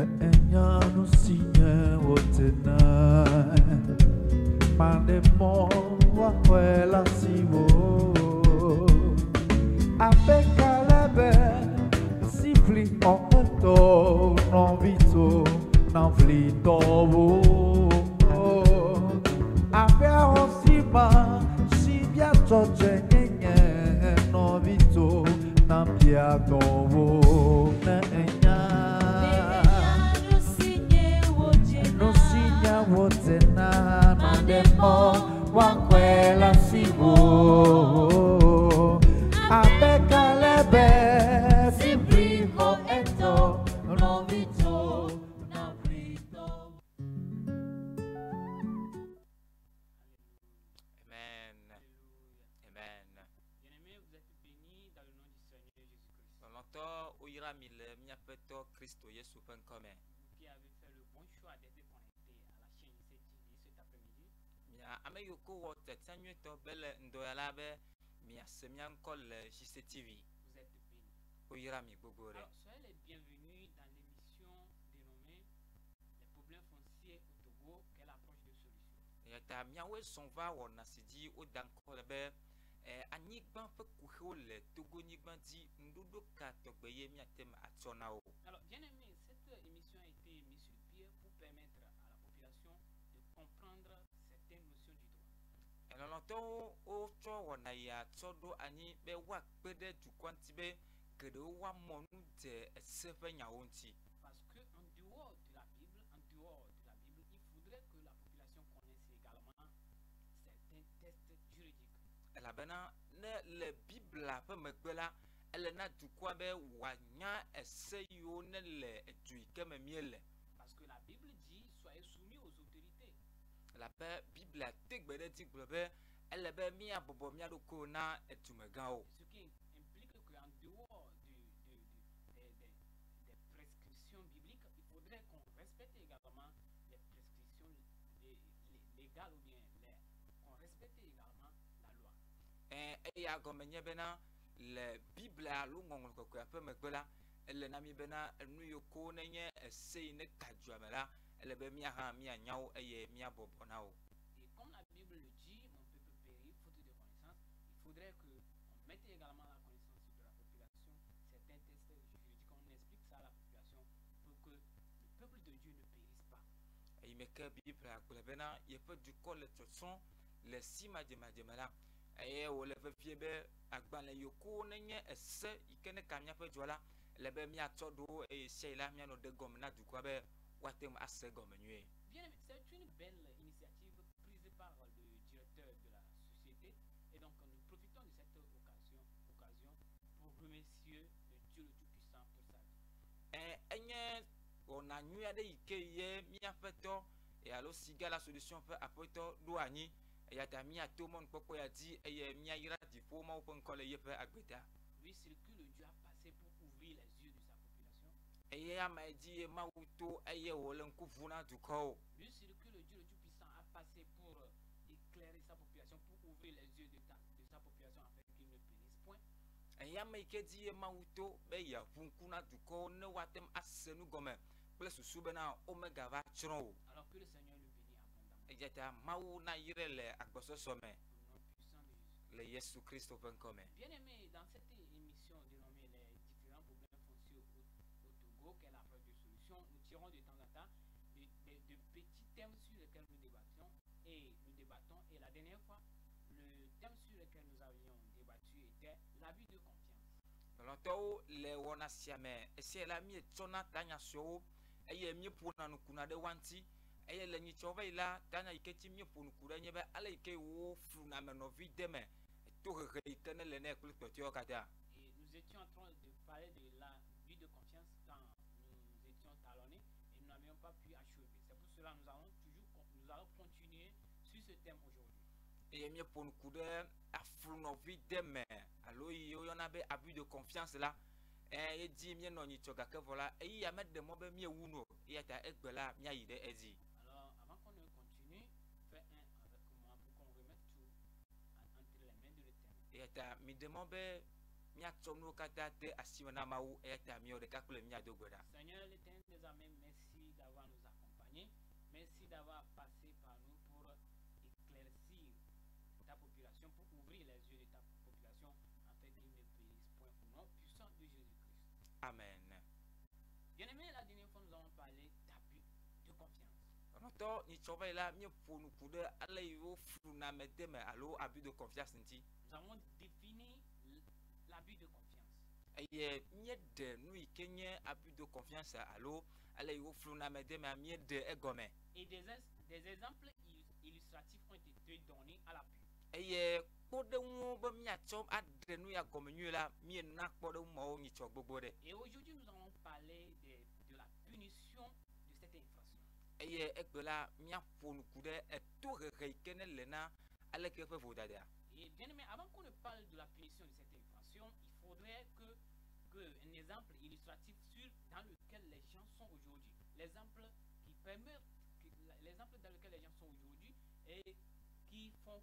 enya no sinya wotena mande mo wa kwela siwo apekalebe sifli ometo non vito non vlito ape osima si biato jenye non vito non piato na enya no signa wotena mandemo wankwela siwo apekalebe simpli ho eto non vito non vito. Amen. Amen. Bien-aimés, vous êtes bénis dans le nom du Seigneur Jésus-Christ. Longtemps où ira mille miapeto Christo Yesu penkome. Vous qui avez fait le bon choix d'être connecté à la chaîne ICTV cet après-midi, Mia ameyoko wo tetsanyu to bele ndoyalabe mia semiankol JCTV. vous êtes bénis. Où ira mi bobore. Alors, soyez les bienvenus dans l'émission dénommée Les problèmes fonciers au Togo, quelle approche de solution. Yata miawe sonva wo nasidi o dankolebe anyigban pe kuhe le Togo nyigban di ndodo ka togbeye miatem atsonao. Alors, bien-aimés, cette émission a été mise sur pied pour permettre à la population de comprendre certaines notions du droit. Longtemps o cho wona ya tsodo ani be wa pede du kwantibe kedo wa monu de sefe nyawonti. Parce que en dehors de la Bible, il faudrait que la population connaisse également certains tests juridiques. La bena ne le bible la pe megbela ele na du kwa be wa nya eseyo ne le etui keme miele. Parce que la Bible dit soyez soumis aux autorités. La pe bible tegbede di globe ele be mia bobo mia do ko na etumegao. Ce qui implique qu'en dehors des prescriptions bibliques, il faudrait qu'on respecte également les prescriptions légales ou bien qu'on respecte également la loi. Ya gomenye bena le bible alu ngongol ko ya pe megbela ele na mi bena enu yoko na nye esei ne kajuamela ele be mia ha mia nyao eye mia bobo na o. Et comme la Bible le dit, mon peuple périt faute de connaissance, il faudrait qu'on mette également la connaissance de la population, certains tests juridiques, on explique ça à la population pour que le peuple de Dieu ne périsse pas. Et me ke bible akule bena ye pe du ko le totson le sima de mademela eye wo le fie be agban le yoko na nye ese ikene kamia pe jola le be mia todo e sheila mia no de gom na du kwa be watem ase gom nue. Bien, c'est une belle initiative prise par le directeur de la société et donc nous profitons de cette occasion pour remercier le Dieu le Tout-Puissant pour sa vie. Enye on a nue de ike ye mia feto e alo siga la solution fe apoto do ani e ya ta mia to mon popo ya di e ye mia ira di fo ma opon kole ye fe agbeta. Oui, c'est que le Dieu a passé pour ouvrir les yeux de sa population. E ye ya ma di ma uto e ye wolen ku vuna du ko. Lui, c'est que le Dieu le Tout-Puissant a passé pour éclairer sa population, pour ouvrir les yeux de sa population afin qu'ils ne périssent point. E ya ma ike di ma uto be ya vunkuna du ko ne watem asenu gome plus subena omega va chron. Alors que le Seigneur le bénit abondamment. E ya ta mawu na yire le agboso some Au nom puissant de Jésus. le Yesu Christo pen come. Bien-aimés, dans cette émission dénommée Les différents problèmes fonciers au Togo, quelle approche de solution, nous tirons de temps en temps de petits thèmes sur lesquels nous débattons. Et la dernière fois, le thème sur lequel nous avions débattu était l'abus de confiance. Longtemps le wona siame ese la mi tsona tanya so eye mi pona no kuna de wanti eye le nyi chova ila tanya iketi mi ponu kura nyebe ala ike wo funa me no videme to re ikene le ne kuli totio kata. Et nous étions en train de parler de l'abus de confiance quand nous étions talonnés et nous n'avions pas pu achever. C'est pour cela que nous allons continuer sur ce thème aujourd'hui. Eye mi ponu kude afru no videme alo yo yona be abus de confiance la e di mi no nyi choga ke vola e ya met de mo be mi ewuno e ta egbela mi ayi de ezi. Alors, avant qu'on ne continue, fais un avec moi pour qu'on remette tout entre les mains de l'Éternel. Et ta mi demande miatsɔ nuwo katã de asime na Mawu eya ta miawo ɖeka kple mia do gbe ɖa. Seigneur l'Éternel des armées, merci d'avoir nous accompagnés. Merci d'avoir passé par nous pour éclaircir ta population, pour ouvrir les yeux de ta population, afin qu'ils ne périssent point au nom puissant de Jésus-Christ. Amen. Bien-aimés, la dernière fois nous avons parlé d'abus de confiance. Ɔnɔtɔ nyitsɔ va yi la míeƒo nu ku ɖe ale yi wo fluna me de me alo abus de confiance ŋuti. Nous avons défini l'abus de confiance. Eye míeɖe nu yi ke nye abus de confiance alo ale yi wo fluna me de me míeɖe egɔme. Et des exemples illustratifs ont été donnés à l'appui. Eye kpɔɖeŋuwo be míatsɔ aɖe nu ya gɔme nyuie la míena kpɔɖeŋu mawo nyitsɔ gbogbo ɖe. Et aujourd'hui nous allons parler de la punition de cette infraction. Eye egbe la míaƒo nu ku ɖe etohehe yi ke ne le na aleke ƒe vodada. Et bien aimé, avant qu'on ne parle de la punition de cette infraction, il faudrait que un exemple illustratif dans lequel les gens sont aujourd'hui, l'exemple qui permet, l'exemple dans lequel les gens sont aujourd'hui et qui sont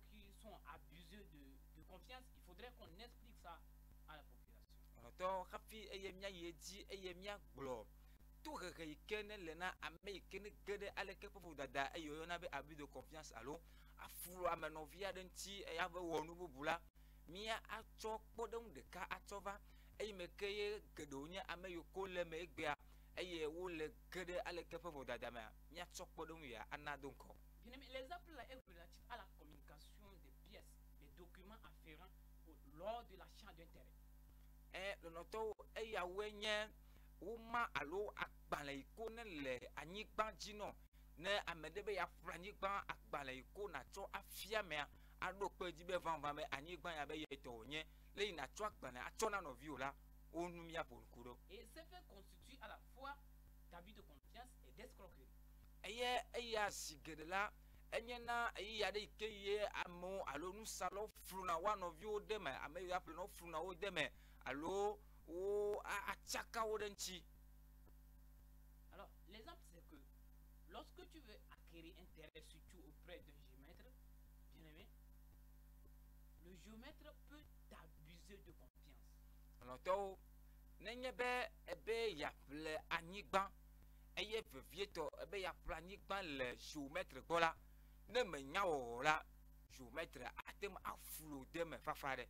abusés de confiance, il faudrait qu'on explique ça à la population. Ɔnɔtɔ hafi eye mía yi edzi eye mía gblɔ tohehe yi ke ne le na ame yi ke ne ge ɖe aleke ƒe vodada eye woyɔna be abus de confiance alo aflu amenɔvi aɖe ŋuti eya be wɔ nu bubu la mía atsɔ kpɔɖeŋu ɖeka atsɔ va eye me ke ye geɖewo nye ame yiwo ko le me egbea eye wole ge ɖe aleke ƒe vodada mea míatsɔ kpɔɖeŋu ya ana do ŋkɔ. Bien aimé, l'exemple là est relatif à la communication des pièces, des documents afférents lors de l'achat d'un terrain. Lɔnɔtɔwo eyawoe nye woma alo agbalẽ yi ko ne le anyigba dzi nɔ ne ame ɖe be yeaƒle anyigba agbalẽ yi ko natsɔ afia mea aɖo kpe dzi be vavã be anyigba ya be yetɔ wònye le yi natsɔ agbalẽ atsɔ na nɔviwo la wo nu míaƒo ŋku ɖo. Et ces faits constituent à la fois d'abus de confiance et d'escroquerie. Eye eya si geɖe la enye na eya ɖe yi ke ye amewo alo nusalɔwo fluna wo nɔviwo de me ame yiwo aƒle na wo fluna wo de me alo wo atsaka wo ɖe ŋuti. Alors, l'exemple c'est que lorsque tu veux acquérir un terrain, surtout auprès d'un géomètre, bien aimé, le géomètre peut t'abuser de confiance. Ɔnɔtɔwo nenye be ebe yaƒle anyigba eye vevietɔ ebe yaƒle anyigba le géomètre gbɔ la ne me nya wɔwɔ la géomètre ate ŋu aflu de me fafa ɖe.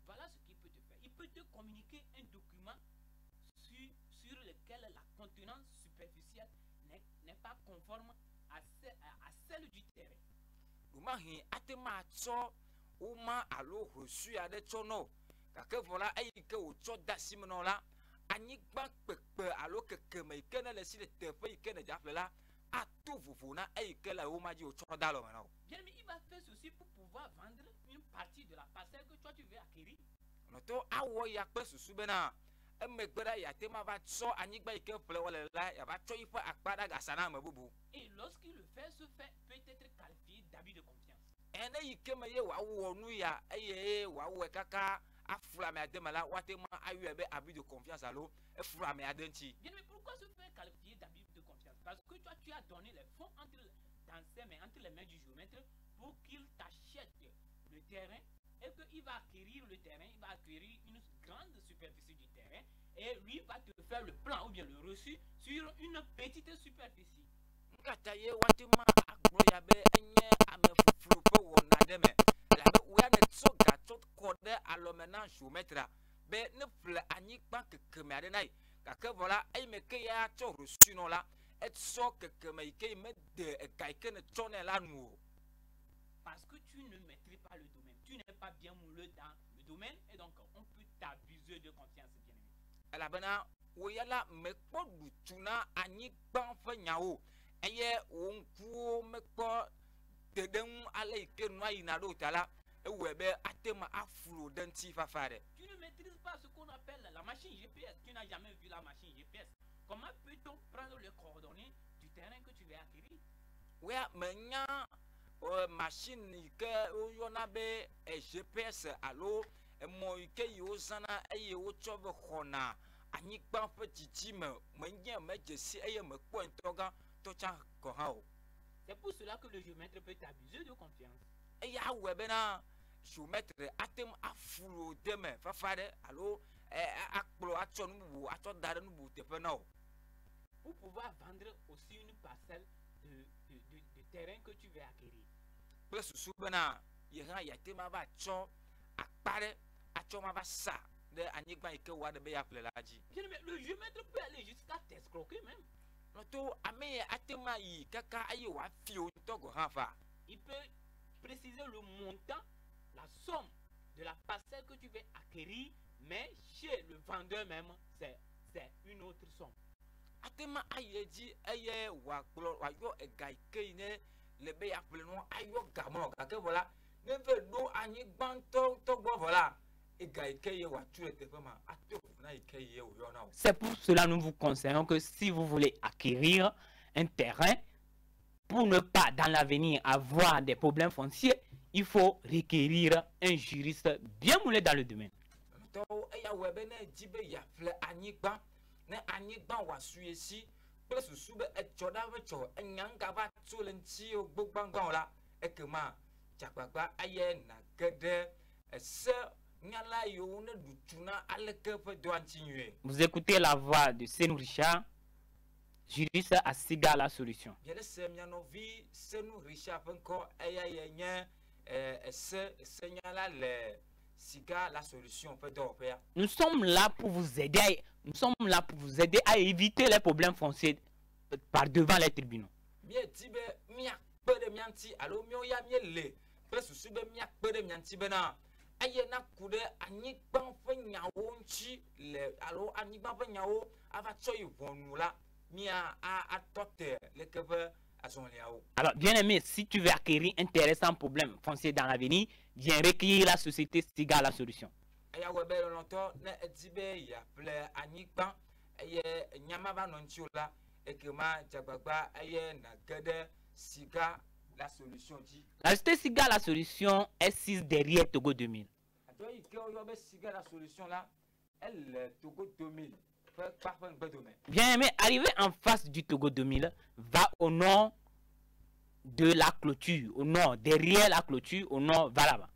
Voilà ce qu'il peut te faire. Il peut te communiquer un document sur lequel la contenance superficielle n'est pas conforme à celle du terrain. Ɖumahi ate ŋu atsɔ woma alo reçu aɖe tsɔ nɔ gake vɔ la eyi ke wòtsɔ da si me nɔ la anyigba kpekpe alo kekeme yi ke ne le si le teƒe yi ke ne dzaƒle la ato vovo na eyi ke le woma dzi wòtsɔ da lɔ me na o. Bien, mais il va faire ceci pour pouvoir vendre une partie de la parcelle que toi tu veux acquérir. Ɔnɔtɔ awɔ ya kpe susu bena emegbe la yate ma va tsɔ anyigba yi ke ƒle wole la yava tsɔ yiƒe akpa ɖe gasa na ame bubu. Et lorsqu'il le fait, ce fait peut être qualifié d'abus de confiance. Ene yi ke me ye wòawɔ nu ya eye wòawɔe kaka aflu ame ade me la woate ma ayɔe be abus de confiance alo eflu ame ade ŋuti. Bien, mais pourquoi ce fait qualifié d'abus de confiance? Parce que toi tu as donné les fonds dans ses mains, entre les mains du géomètre pour qu'il t'achète le terrain et qu'il va acquérir le terrain, il va acquérir une grande superficie du terrain et lui va te faire le plan ou bien le reçu sur une petite superficie. Nkata ye wate ma agblɔ ya be enye ame fuflu ƒe wɔna ɖe me elabe woya ne tsɔ gatsɔ kɔ ɖe alɔme na géomètre be ne ƒle anyigba kekeme aɖe na yi gake vɔ la eyi me ke ya tsɔ reçu nɔ la etsɔ kekeme yi ke me de ega yi ke ne tsɔ nɛ la nu o. Parce que tu ne maîtrises pas le domaine, tu n'es pas bien moulé dans le domaine et donc on peut t'abuser de confiance, bien aimé. Elabena wo ya la mekpɔ ɖutu na anyigba ƒe nyawo eye wo ŋkuwo mekpɔ deɖeŋu ale yi ke nua yina ɖo ta la ewɔe be ate ma aflu ɖe ŋuti fafa ɖe. Tu ne maîtrises pas ce qu'on appelle la machine GPS, tu n'as jamais vu la machine GPS. Comment peut-on prendre les coordonnées du terrain que tu veux acquérir? Woya menya machine yi ke woyɔna be GPS alo emɔ yi ke yi wozãna eye wotsɔ be xɔna anyigba ƒe dzidzime menye medze si eye mekpɔe ŋutɔ gã tɔtsa gɔ hã o. C'est pour cela que le géomètre peut t'abuser de confiance. Eya awɔe bena géomètre ate ŋu aflu de me fafa ɖe alo akplo atsɔ nubu atsɔ da ɖe nubu teƒe na o. Pour pouvoir vendre aussi une parcelle de terrain que tu veux acquérir. Kple susu bena ye hã yate ma va tsɔ akpa ɖe atsɔ ma va sa ɖe anyigba yi ke wa ɖe be ya ƒle la dzi. Le géomètre peut aller jusqu'à t'escroquer même. Nɔto ame ye ate ma yi kaka eye wòafi wo ŋutɔ gɔ hã fa. Il peut préciser le montant, la somme de la parcelle que tu veux acquérir, mais chez le vendeur même, c'est une autre somme. Atema aye dzi eye wòagblɔ wòayɔ ega yi ke yi ne le be ya ƒle no ayɔ gamɔ gake vɔ la ne ve ɖo anyigba ŋutɔ gbɔ vɔ la ega yi ke ye wòatu le teƒe ma ato na yi ke ye wòyɔ na o. C'est pour cela que nous vous conseillons que si vous voulez acquérir un terrain, pour ne pas dans l'avenir avoir des problèmes fonciers, il faut requérir un juriste bien moulé dans le domaine. Tɔwo eya wɔ be ne dzi be yaƒle anyigba ne anyigba wòasu ye si kple susu be etsɔ ɖa be tsɔ enya ŋga va tso le ŋuti gbɔ gbãgbãwo la ekema dzagbagba eye nage ɖe ese nyala yiwo ne ɖutu na aleke ƒe dɔa ŋuti nyuie. Vous écoutez la voix de Senou Richard, juriste à Siga la solution. Yɛɖe se mia nɔvi Senou Richard ƒe ŋkɔ eya ye nye esenyala le Siga la solution ƒe dɔwɔƒea. Nous sommes là pour vous aider. Nous sommes là pour vous aider à éviter les problèmes fonciers par devant les tribunaux. Mieti be miakpe ɖe mia ŋuti alo míawo ya míele kple susu be miakpe ɖe mia ŋuti bena eye naku ɖe anyigba ƒe nyawo ŋuti le alo anyigba ƒe nyawo ava tsɔ yi ʋɔnu la mia atɔ te leke ƒe azɔliawo. Alors, bien aimé, si tu veux acquérir un terrain sans problème foncier dans l'avenir, viens recueillir la société Siga la solution. Eya wɔ be lɔlɔtɔ ne edi be yaƒle anyigba eye nyama va nɔ ŋuti o la ekema dzagbagba eye nage ɖe Siga la solution dzi. La société Siga la solution est 6 derrière Togo 2000. Atɔ yi ke woyɔ be Siga la solution la ele Togo 2000 ƒe kpaƒe ŋgbedome. Bien aimé, arrivé en face du Togo 2000, va au nord de la clôture, au nord, derrière la clôture, au nord, va là-bas.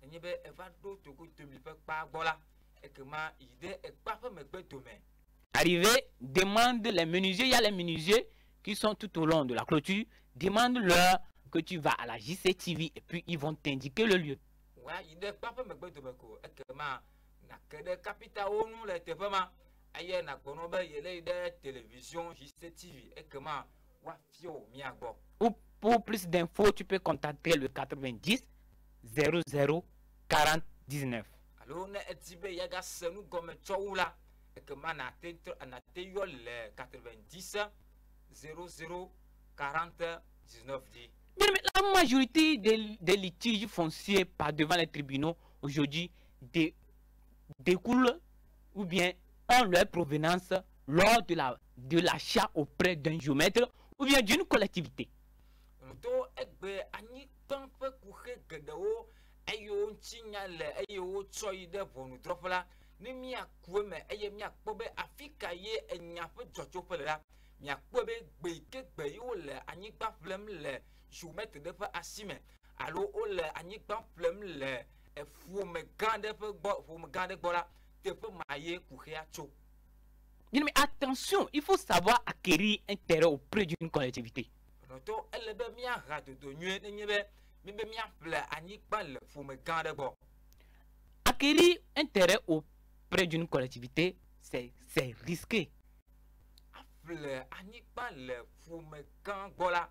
Enye be eva ɖo Togo 2000 ƒe kpa gbɔ la ekema yi ɖe ekpa ƒe megbedome. Arrivé, demande les menuisiers, il y a les menuisiers qui sont tout au long de la clôture, demande-leur que tu vas à la JCTV et puis ils vont t'indiquer le lieu. Wa yi ɖe ekpa ƒe megbedome ko ekema nake ɖe kapitawo nu le teƒe ma eye nagbɔ nɔ be yele yi ɖe télévision JCTV ekema woafio mia gbɔ. Ou pour plus d'infos, tu peux contacter le 90 00 40 19. Alo ne edi be yaga se nu gɔme tsɔ wu la ekema nate yɔ le 90 00 40 19 dzi. Bien, mais la majorité des litiges fonciers par devant les tribunaux aujourd'hui découlent ou bien ont leur provenance lors de l'achat auprès d'un géomètre ou bien d'une collectivité. To egbe anyigba ƒe kuxe geɖewo eye wo ŋuti nya le eye wotsɔ yi ɖe ʋɔnudrɔƒe la ne miaku eme eye miakpɔ be afi ka ye enya ƒe dzɔtsoƒe le la miakpɔ be gbe yi ke gbe yi wo le anyigba ƒlem le géomètre ɖe ƒe asi me alo wo le anyigba ƒlem le ƒome gã ɖe gbɔ la teƒe ma ye kuxea tso. Mais attention, il faut savoir acquérir un terrain auprès d'une collectivité. To ele be miaha dodo nyuie nenye be mi be miaƒle anyigba le ƒome gã ɖe gbɔ. Acquérir un terrain auprès d'une collectivité, c'est risqué. Aƒle anyigba le ƒome gã gbɔ la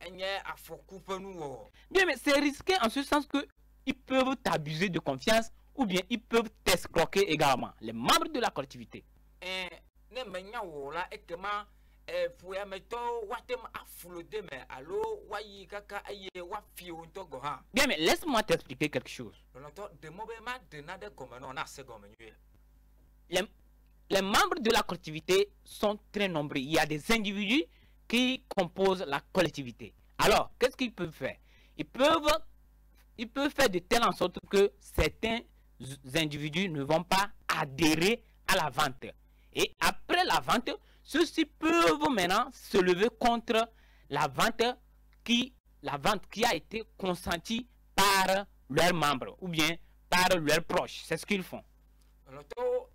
enye afɔku ƒe nuwɔwɔ. Bien, mais c'est risqué en ce sens que ils peuvent t'abuser de confiance ou bien ils peuvent t'escroquer également, les membres de la collectivité. Ne menya wɔ la ekema ƒoyametɔwo woatem afulo de me alo woayi kaka eye woafi wo ŋutɔ gɔ hã. Bien, mais laisse-moi t'expliquer quelque chose. Lɔlɔtɔ demɔ be ma de na ɖe gɔme na se gɔme nyuie. Les membres de la collectivité sont très nombreux. Il y a des individus qui composent la collectivité. Alors, qu'est-ce qu'ils peuvent faire? Ils peuvent faire de telle en sorte que certains individus ne vont pas adhérer à la vente. Et après la vente, ceux-ci peuvent maintenant se lever contre la vente qui a été consentie par leurs membres ou bien par leurs proches. C'est ce qu'ils font. Lɔlɔtɔwo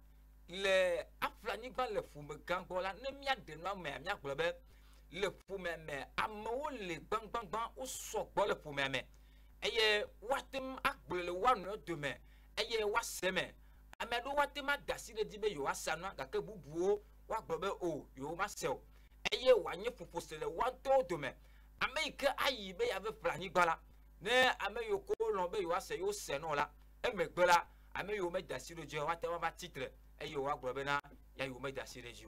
le aflanyigba le fume gangbo la ne mia de no me mia gbo be le fume me amewo le gbangbangban o so gbo le fume me eye watem agble le wanu de me eye waseme amedo watem adasi le dibe yo asanu agake bubuo wa gbo be o yo ma sel eye wanye fufuse le wanto de me Amerika ayi be ya be flanyigba la ne ame yo ko lo be yo ase yo se no la emegbe la ame yo me dasi le je wa te wa titre et yo wa gbo be na ya yo me dasi le je.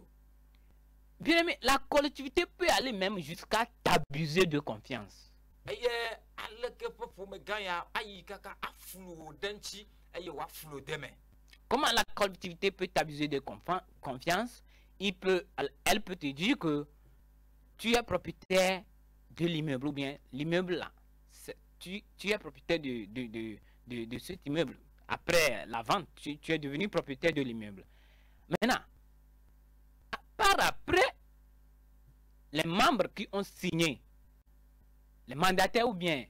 Bien aimé, la collectivité peut aller même jusqu'à t'abuser de confiance. Eye aleke popo me ganya ayi kaka afulu denchi eye wa fulu deme. Comment la collectivité peut t'abuser de confiance? Elle peut te dire que tu es propriétaire de l'immeuble, ou bien l'immeuble là, tu es propriétaire de cet immeuble. Après la vente, tu es devenu propriétaire de l'immeuble. Maintenant, par après, les membres qui ont signé, les mandataires ou bien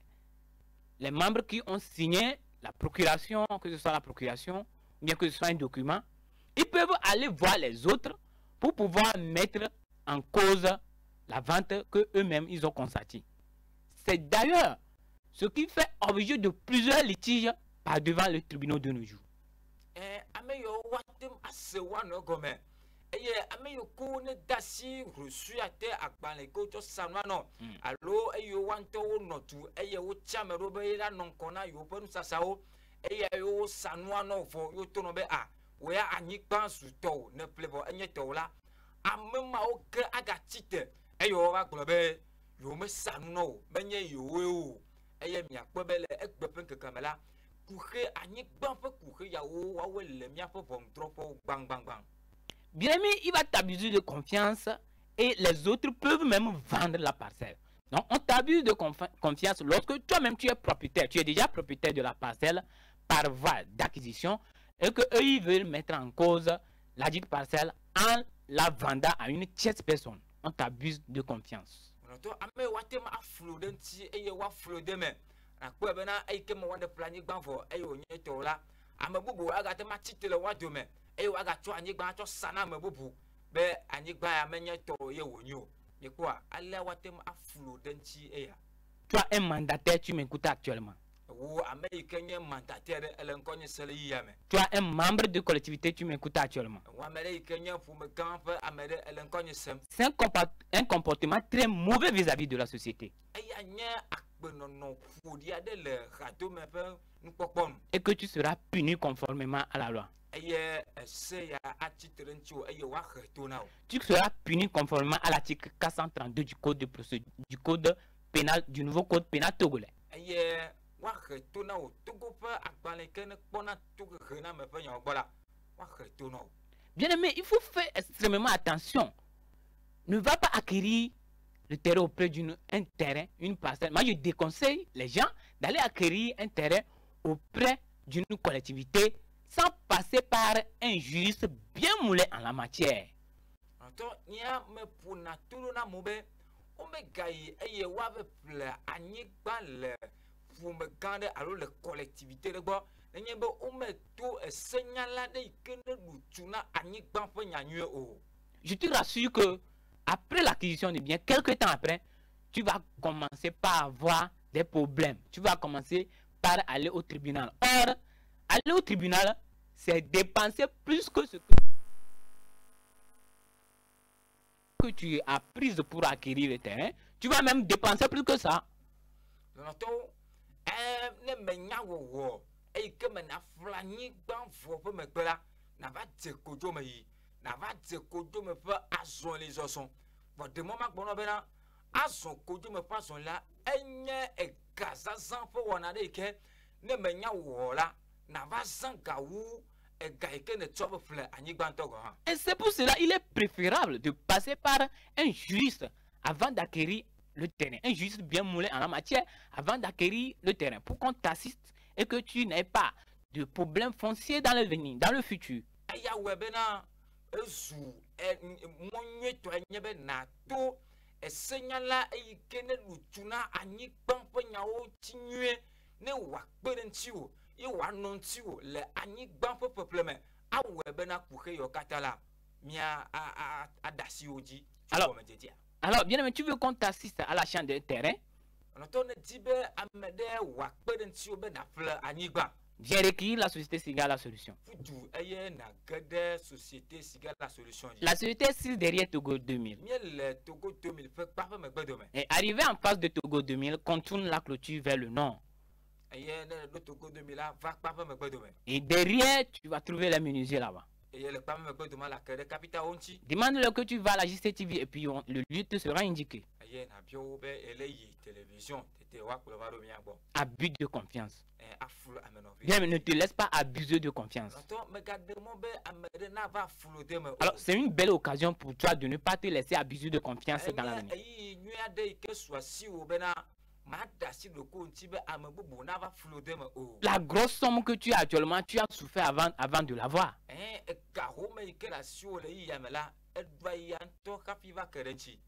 les membres qui ont signé la procuration, que ce soit la procuration, ou bien que ce soit un document, ils peuvent aller voir les autres pour pouvoir mettre en cause la vente que eux-mêmes ils ont constatée. C'est d'ailleurs ce qui fait objet de plusieurs litiges par devant le tribunal de nos jours. Ameyo watem asewa no gome. Eye ameyo ko ne dasi reçu ate akbanle ko to sanwa no. Allo eyo wanto no tu eye wo chamero be la non kona yo penu sasao. Eye yo sanwa no fo yo to no be a. We a anyi pan su to ne plevo enye to la. Amema o ke aga tite. Eyo wa gbe yo me sanu no menye yo we o. Eye mi akpebele egbe pen kekamela. Bien aimé, il va t'abuser de confiance et les autres peuvent même vendre la parcelle. Donc, on t'abuse de confiance lorsque toi-même tu es propriétaire, tu es déjà propriétaire de la parcelle par voie d'acquisition et que eux ils veulent mettre en cause la dite parcelle en la vendant à une tierce personne. On t'abuse de confiance. Akwe bena ayike mo wande plani gbanfo ayo nye tola amabubu aga te ma titele wadome ayo aga to anyigba to sana amabubu be anyigba ya menye to ye wonyo yekwa alle watem afulu denti eya. Tu as un mandataire, tu m'écoutes actuellement. Wo américain nye mandataire elenkonye sele yame. Tu as un membre de collectivité, tu m'écoutes actuellement. Wo américain nye fu me camp amere elenkonye sem. C'est un comportement très mauvais vis-à-vis de la société. Eya nye et que tu seras puni conformément à la loi. Tu seras puni conformément à l'article 432 du code de procédure, du nouveau code pénal togolais. Bien aimé, il faut faire extrêmement attention. Ne va pas acquérir le terrain auprès d'un terrain, une parcelle. Moi, je déconseille les gens d'aller acquérir un terrain auprès d'une collectivité sans passer par un juriste bien moulé en la matière. Je te rassure que après l'acquisition du bien, quelques temps après, tu vas commencer par avoir des problèmes. Tu vas commencer par aller au tribunal. Or, aller au tribunal, c'est dépenser plus que ce que tu as pris pour acquérir le terrain. Tu vas même dépenser plus que ça. Navate kodo me fa azon les osons. Bon de moment que bena azon kodo me fa azon la enye e gazazan fo wana de ke ne menya wo la navazan gawu e gaike ne tobe fle anigban togo. Et c'est pour cela il est préférable de passer par un juriste avant d'acquérir le terrain. Un juriste bien moulé en la matière avant d'acquérir le terrain pour qu'on t'assiste et que tu n'aies pas de problème foncier dans l'avenir, dans le futur. Aya webena ezu monye to enyebe na to esenyala eyikene lutuna anyi pampo nyawo tinwe ne wa kperentiwo e wa nontiwo le anyi gbampo problème awebe Alors, bien aimé, tu veux qu'on t'assiste à l'achat d'un terrain? Viens recueillir la société Siga la solution. La société est 6 derrière Togo 2000. Et arrivé en face de Togo 2000, contourne la clôture vers le nord. Et derrière, tu vas trouver les menuisiers là-bas. Demande-leur que tu vas à la JCTV et puis le lieu te sera indiqué. Abus de confiance. Bien, mais ne te laisse pas abuser de confiance. Alors, c'est une belle occasion pour toi de ne pas te laisser abuser de confiance dans l'avenir. La grosse somme que tu as actuellement, tu as souffert avant de l'avoir.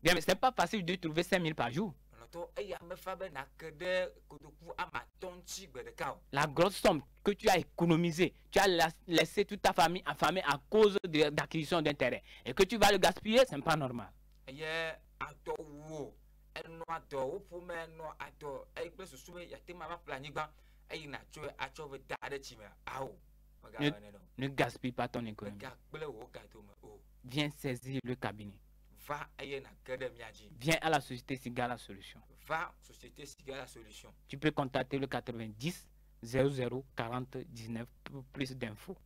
Bien, mais ce n'est pas facile de trouver 5 000 par jour. La grosse somme que tu as économisée, tu as laissé toute ta famille affamée à cause de l'acquisition d'un terrain. Et que tu vas le gaspiller, ce n'est pas normal. Ne gaspille pas ton économie. Viens saisir le cabinet. Viens à la société Siga la solution. Tu peux contacter le 90 00 40 19 pour plus d'infos.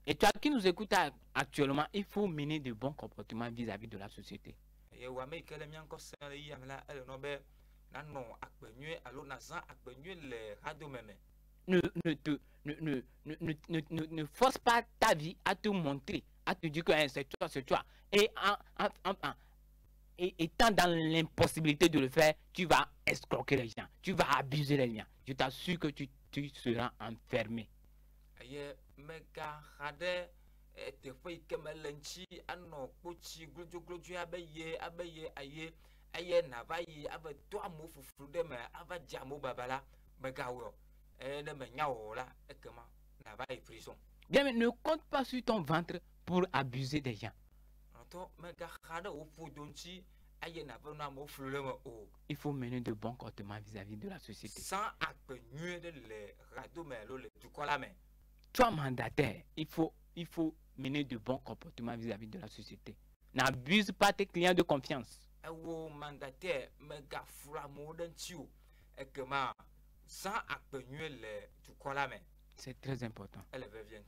Et toi qui nous écoutes actuellement, il faut mener de bons comportements vis-à-vis de la société. Ne force pas ta vie à te montrer, à te dire que c'est toi. Et étant dans l'impossibilité de le faire, tu vas escroquer les gens, tu vas abuser les gens. Je t'assure que tu seras enfermé. Bien, mais ne compte pas sur ton ventre pour abuser des gens. Il faut mener de bons comportements vis-à-vis de la société. Toi, mandataire, il faut mener de bons comportements vis-à-vis de la société. N'abuse pas tes clients de confiance. C'est très important.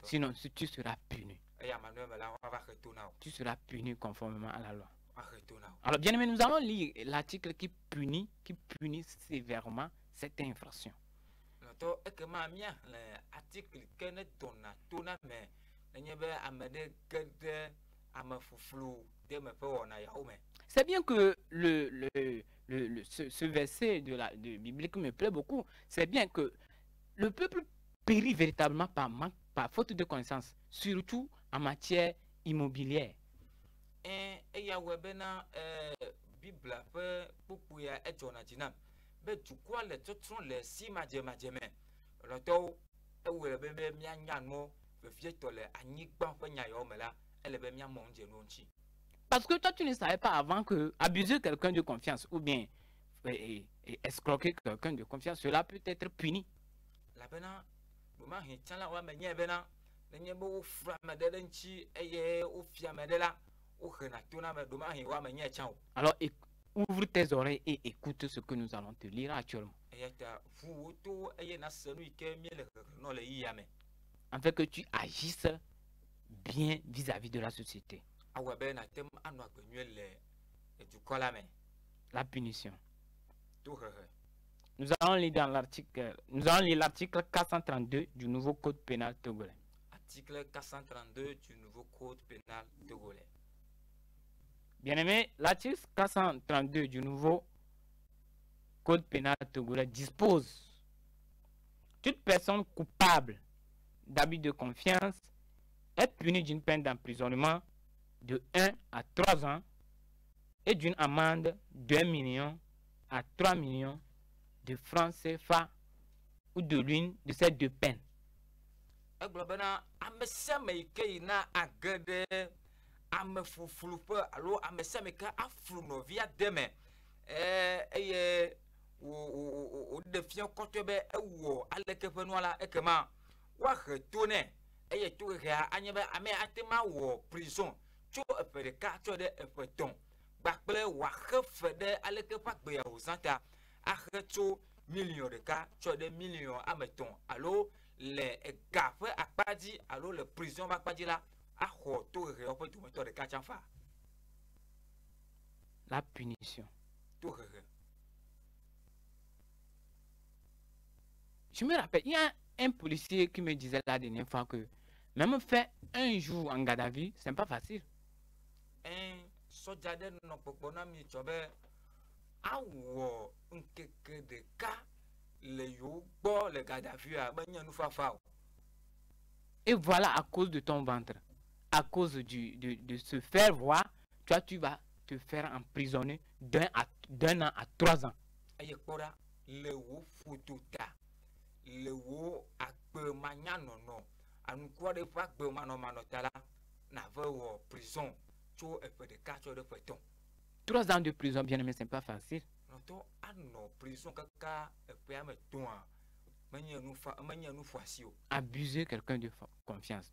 Sinon, tu seras puni. Tu seras puni conformément à la loi. Alors, bien aimé, nous allons lire l'article qui punit sévèrement cette infraction. C'est bien que ce verset de biblique me plaît beaucoup. C'est bien que le peuple périt véritablement par faute de connaissance, surtout en matière immobilière. Parce que toi, tu ne savais pas avant que abuser quelqu'un de confiance ou bien escroquer quelqu'un de confiance, cela peut être puni. Alors, ouvre tes oreilles et écoute ce que nous allons te lire actuellement. Afin que tu agisses bien vis-à-vis de la société. La punition. Nous allons lire l'article 432 du nouveau code pénal togolais. Article 432 du nouveau code pénal togolais. Bien aimé, l'article 432 du nouveau code pénal togolais dispose: toute personne coupable d'abus de confiance est punie d'une peine d'emprisonnement de 1 à 3 ans et d'une amende d'1 million à 3 millions de francs CFA ou de l'une de ces deux peines. Eglobena amesame ike na agede amefufulupe alo amesame ka afluno via deme eye o defiant kotebe ewo alekefe noala ekema wa retone eye to rea anyebe ame atema wo prison cho epedeka cho de epeton gbakple wa refe de alekefa gbe ya osanta areto million de ka cho de million ameton alo le gafe akpadi alo le prison akpadi la aho to rea pe to de ka chanfa la punition. to rea. Je me rappelle, il y a un policier qui me disait la dernière fois que même faire un jour en garde à vue, c'est pas facile. Soja de no pokpona mi chobe awo nkeke de ka le yo gbo le garde à vue a banya nou fafa. Et voilà, à cause de ton ventre, à cause de se faire voir, toi tu vas te faire emprisonner d'un an à 3 ans. Aye kpora le wo fututa le wo akpe manya nono anu kwa de fa akpe mano tala na ve wo prison cho epe de ka cho de feton. 3 ans de prison, bien aimé, c'est pas facile. Noto ano prison kaka epe ame toa manya nou fasio. Abuser quelqu'un de confiance.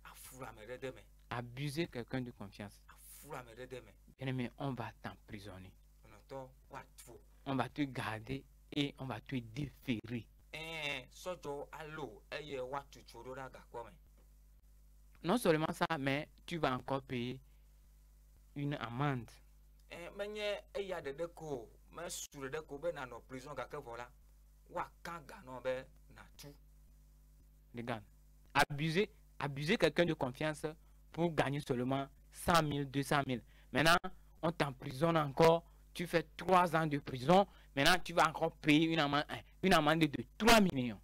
Afura me de deme. Abuser quelqu'un de confiance. Afura me de deme. Bien aimé, on va t'emprisonner. Noto watfo. On va te garder et on va te déférer. Sojo allo eye watu choro da gakwame. Non seulement ça, mais tu vas encore payer une amende. Menye eya de deko me sure de ko be na no prison ga ke vola wa kan ga no be na tu. Regarde, abuser quelqu'un de confiance pour gagner seulement 100 000, 200 000. Maintenant, on t'emprisonne encore, tu fais 3 ans de prison, maintenant tu vas encore payer une amende de 3 millions.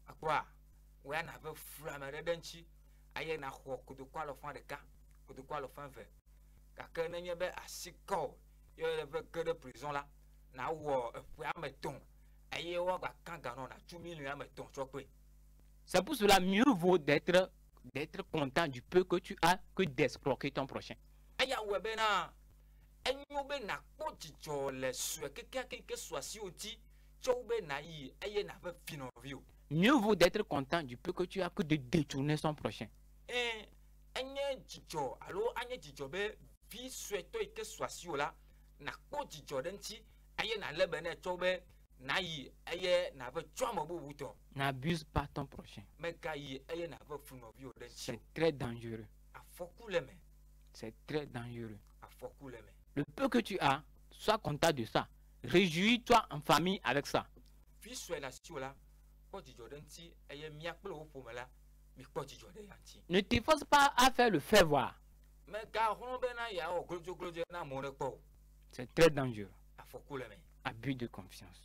Akwa, we na be fura me de denchi, aye na ho kudu kwa lo fan de ka, kudu kwa lo fan ve. Ka ke nenye be asiko, yo le ve ke de prison la, na wo efu ameton. Aye wo ga kan ga no na 2 millions ameton chokwe. C'est pour cela mieux vaut d'être content du peu que tu as que d'escroquer ton prochain. Aya we be na enyo be na kpojijo le sue keke swasi oti cho be na yi eye na fe fino view. Mieux vaut d'être content du peu que tu as que de détourner son prochain. Enye jijo alo anye jijo be vi sue to ike swasi ola na kpojijo denti eye na lebe na cho be na yi eye na fe cho mo bu buto. N'abuse pas ton prochain. Me ka yi eye na fe fino view denti. C'est très dangereux. Afoku le me. C'est très dangereux. Afoku le me. Le peu que tu as, sois content de ça. Réjouis-toi en famille avec ça. Vi sue la si ola kpojijo denti eye mi akple wo pome la mi kpojijo de yanti. Ne t'efforce pas à faire le faire voir. Me ka hono be na ya o glojo na mo re po. C'est très dangereux. Afoku le me. Abus de confiance.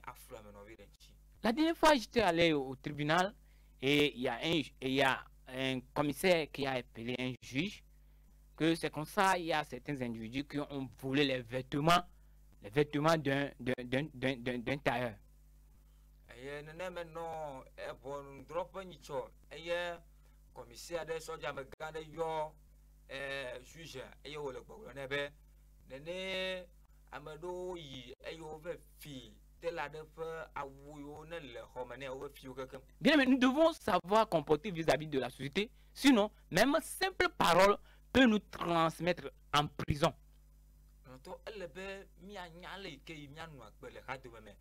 Afura me no vi denti. La dernière fois, j'étais allé au tribunal et il y a un commissaire qui a appelé un juge que c'est comme ça, il y a certains individus qui ont volé les vêtements d'un tailleur. Eye nene me no bon drop ni cho eye commissaire de soja me gande yo juge eye wo le gbogbo ne be nene amedo yi eye wo ve fi tela de fe awu yo ne le homene wo fi yo kekem. Bien, mais nous devons savoir comporter vis-à-vis de la société. Sinon, même simple parole peut nous transmettre en prison. To ele be mi anya le ke mi anu agbe le ha de me.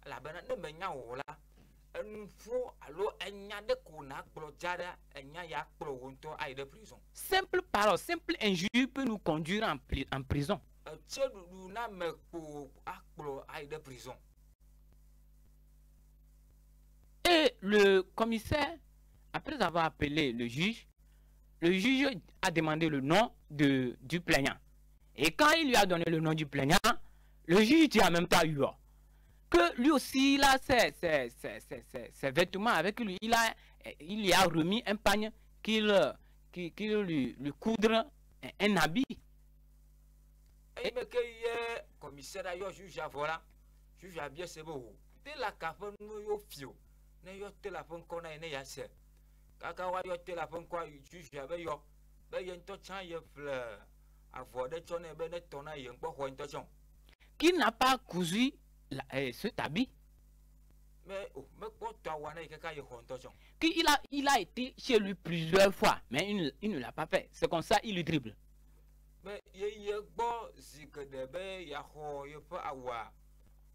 La bena ne me nya wo la. Enfo alo enya de ko na gblo jara enya ya gblo wonto ai de prison. Simple parole, simple injure peut nous conduire en prison. Chedu na me ko akplo ai de prison. Et le commissaire, après avoir appelé le juge a demandé le nom du plaignant. Et quand il lui a donné le nom du plaignant, le juge dit en même temps que lui aussi, il a ses vêtements avec lui. Il lui a remis un pagne qu'il lui coudre un habit. Et mais que hier commissaire ayo juge voilà. Juge a bien c'est beau. Dès la café nous yo fio. Ne yo téléphone qu'on a ne ya se. Kaka wa yo téléphone quoi juge avait yo. Ben y to chan ye fleur. Avoir de tonne ben net ton aïe un peu intention. Qui n'a pas cousu cet habit? Mais quoi toi wana y kaka ye intention. Il a été chez lui plusieurs fois, mais il ne l'a pas fait. C'est comme ça, il le dribble. Mais ye bon zik de be ya ho ye peut avoir.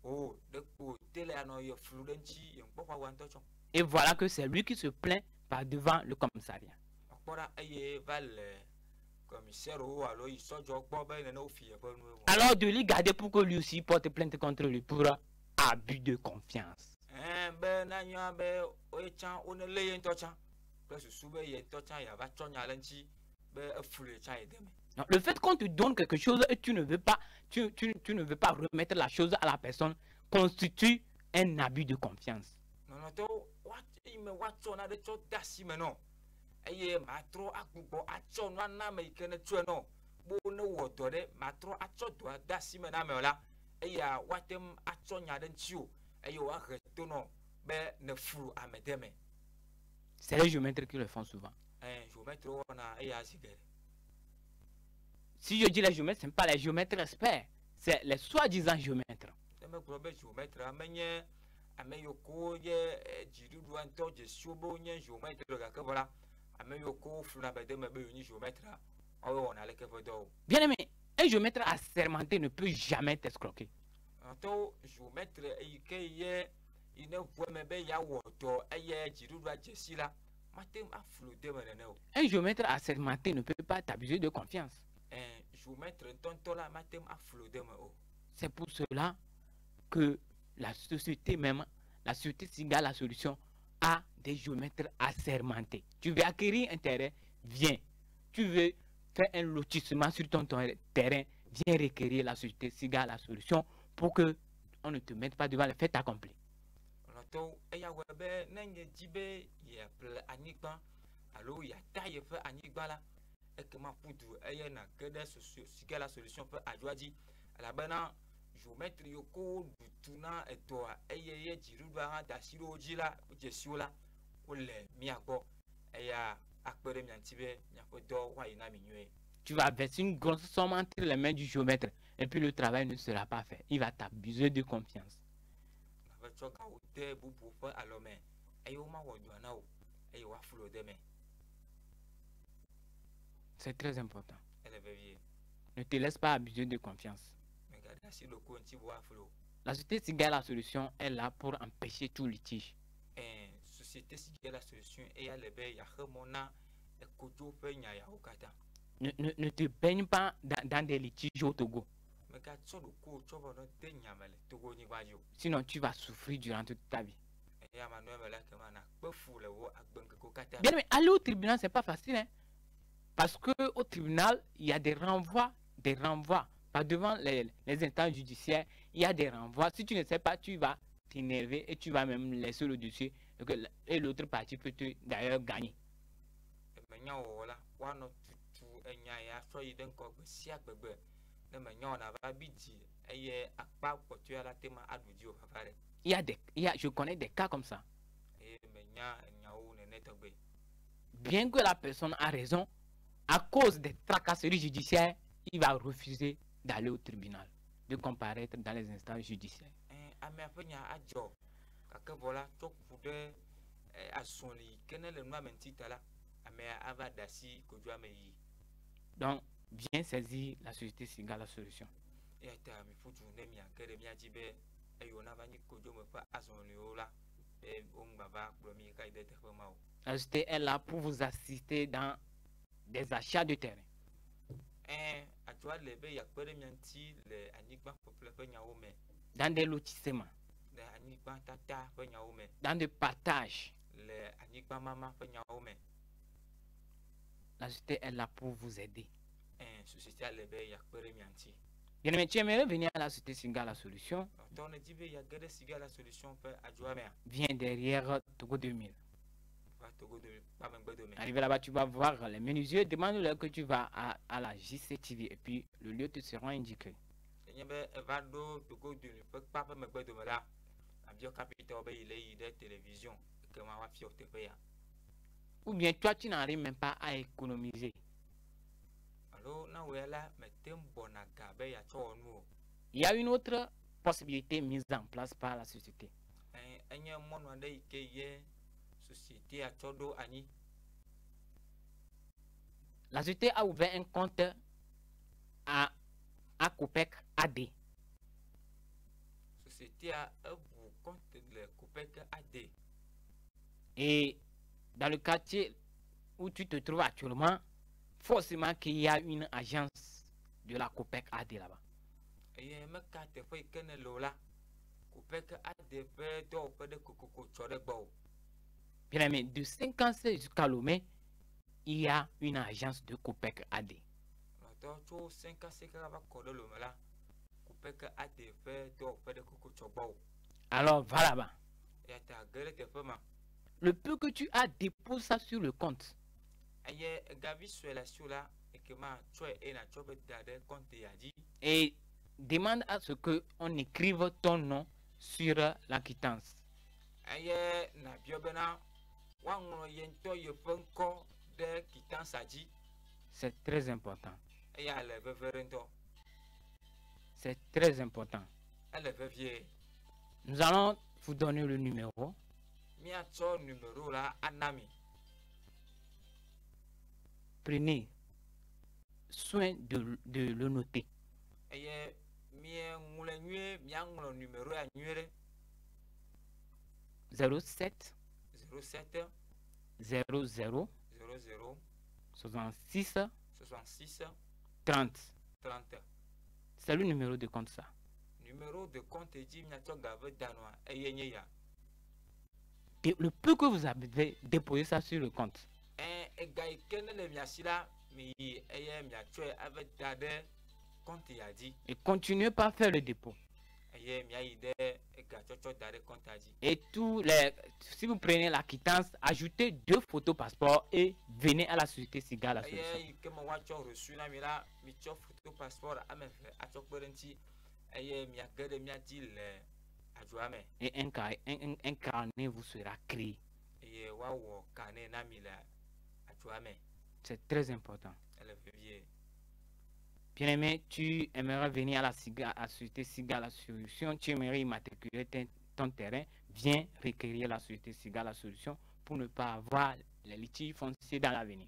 Oh, de côté là non ye fluenci y un peu intention. Et voilà que c'est lui qui se plaint par devant le commissariat. Alors de lui garder pour que lui aussi porte plainte contre lui pour abus de confiance. Donc, le fait qu'on te donne quelque chose et tu ne veux pas remettre la chose à la personne constitue un abus de confiance. Aye matro akubo acho no na me ikene tue no bo ne wodo de matro acho do dasi me na me ola eya watem acho nya de ntiu aye wa reto no be ne furu amedeme. C'est les géomètres qui le font souvent. Géomètre ona eya sigere. Si je dis les géomètres, ce n'est pas les géomètres experts, c'est les soi-disant géomètres. Me probe géomètre amenye ameyoko ye jirudu anto je shobo nye géomètre ga ke voilà. Bien aimé, un géomètre assermenté ne peut jamais t'escroquer. Un géomètre assermenté ne peut pas t'abuser de confiance. C'est pour cela que la société même, la société Singa la solution, a des géomètres assermentés. Tu veux acquérir un terrain, viens. Tu veux faire un lotissement sur ton terrain, viens requérir la société Singa la solution pour que on ne te mette pas devant le fait accompli. Géomètre yoko dutuna etoa eyeye jiruba da siro jila jesiola ole miago eya akpere miantibe miakodo wa ina minue. Tu vas verser une grosse somme entre les mains du géomètre et puis le travail ne sera pas fait. Il va t'abuser de confiance. C'est très important. Ne te laisse pas abuser de confiance. La société Singa la solution est là pour empêcher tout litige. Ne te baigne pas dans des litiges au Togo. Sinon tu vas souffrir durant toute ta vie. Bien, mais aller au tribunal, c'est pas facile. Hein? Parce qu'au tribunal, il y a des renvois. Pas devant les instances judiciaires, il y a des renvois. Si tu ne sais pas, tu vas t'énerver et tu vas même laisser le dossier et l'autre partie peut d'ailleurs gagner. Je connais des cas comme ça. Bien que la personne a raison, à cause des tracasseries judiciaires, il va refuser d'aller au tribunal, de comparaître dans les instances judiciaires. Donc, bien saisir la société Singa la solution. La société est là pour vous assister dans des achats de terrain. Dans des lotissements, dans des partages. La société est là pour vous aider. Bien, mais tu aimerais venir à la société Singa la solution? Viens derrière Togo 2000. Arrivé là-bas, tu vas voir les menuisiers. Demande-leur que tu vas à la JCTV et puis le lieu te sera indiqué. Ou bien toi, tu n'arrives même pas à économiser. Il y a une autre possibilité mise en place par la société. La société a ouvert un compte à Copec AD. Et dans le quartier où tu te trouves actuellement, forcément qu'il y a une agence de la Copec AD là-bas. Bien aimé, de 56 jusqu'à Lomé, il y a une agence de Copec AD. Alors, va là-bas. Le peu que tu as, dépose ça sur le compte. Et demande à ce qu'on écrive ton nom sur la quittance. C'est très important. C'est très important. Nous allons vous donner le numéro. Prenez soin de le noter. 07 00 66 30. C'est le numéro de compte ça. Et le peu que vous avez déposé ça sur le compte. Et continuez pas à faire le dépôt. Et si vous prenez la quittance, ajoutez 2 photos passeport et venez à la société Siga la solution. Et un carnet vous sera créé. C'est très important. Bien aimé, tu aimerais venir à la société Siga la solution, tu aimerais immatriculer ton terrain, viens requérir la société Siga la solution pour ne pas avoir les litiges fonciers dans l'avenir.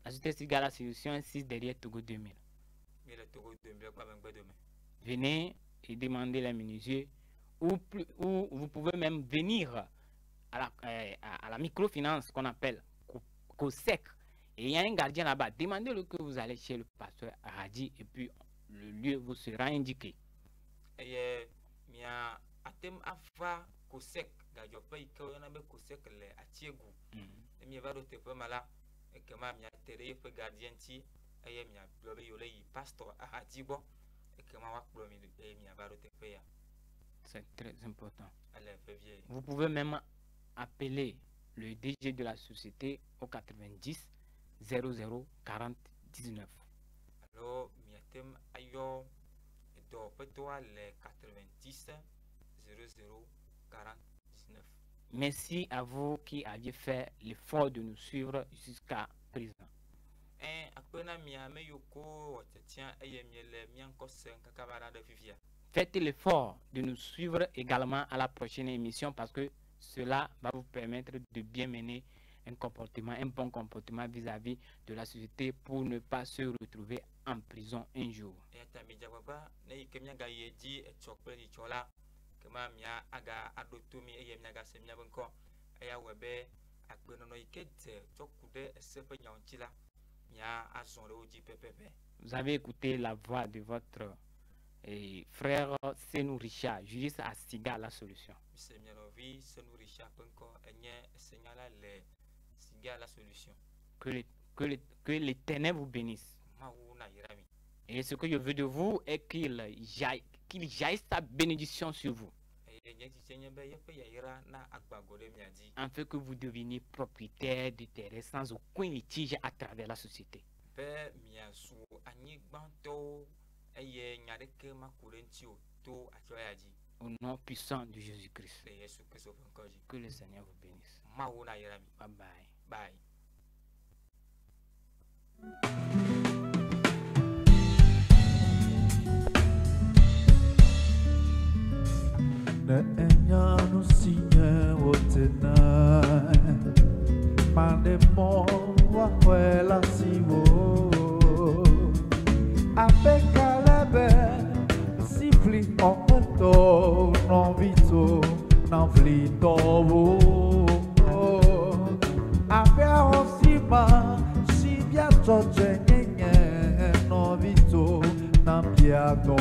La société Siga la solution insiste derrière Togo 2000. Venez et demandez les menuisiers. Ou vous pouvez même venir à la microfinance qu'on appelle COSEC. Et il y a un gardien là-bas. Demandez-le que vous allez chez le pasteur Radi et puis le lieu vous sera indiqué. C'est très important. Vous pouvez même appeler le DG de la société au 90 00 40 19. Alors, miatem ayo do petoa le 90 00 40 19. Merci à vous qui aviez fait l'effort de nous suivre jusqu'à présent. Faites l'effort de nous suivre également à la prochaine émission parce que cela va vous permettre de bien mener un bon comportement vis-à-vis de la société pour ne pas se retrouver en prison un jour. Vous avez écouté la voix de votre frère Senou Richard, juriste à Siga la solution. Que l'Éternel vous bénisse. Et ce que je veux de vous est qu'il jaillisse sa bénédiction sur vous, afin que vous deveniez propriétaire du terrain sans aucun litige à travers la société. Au nom puissant de Jésus-Christ. Que le Seigneur vous bénisse. Bye bye. Bye. Ne enyanu sinye wotena Mande mo wa kwela siwo Ape kalebe Sifli ometo Non vito Non flito Ape osima Si via choche nyenye Non vito Non piato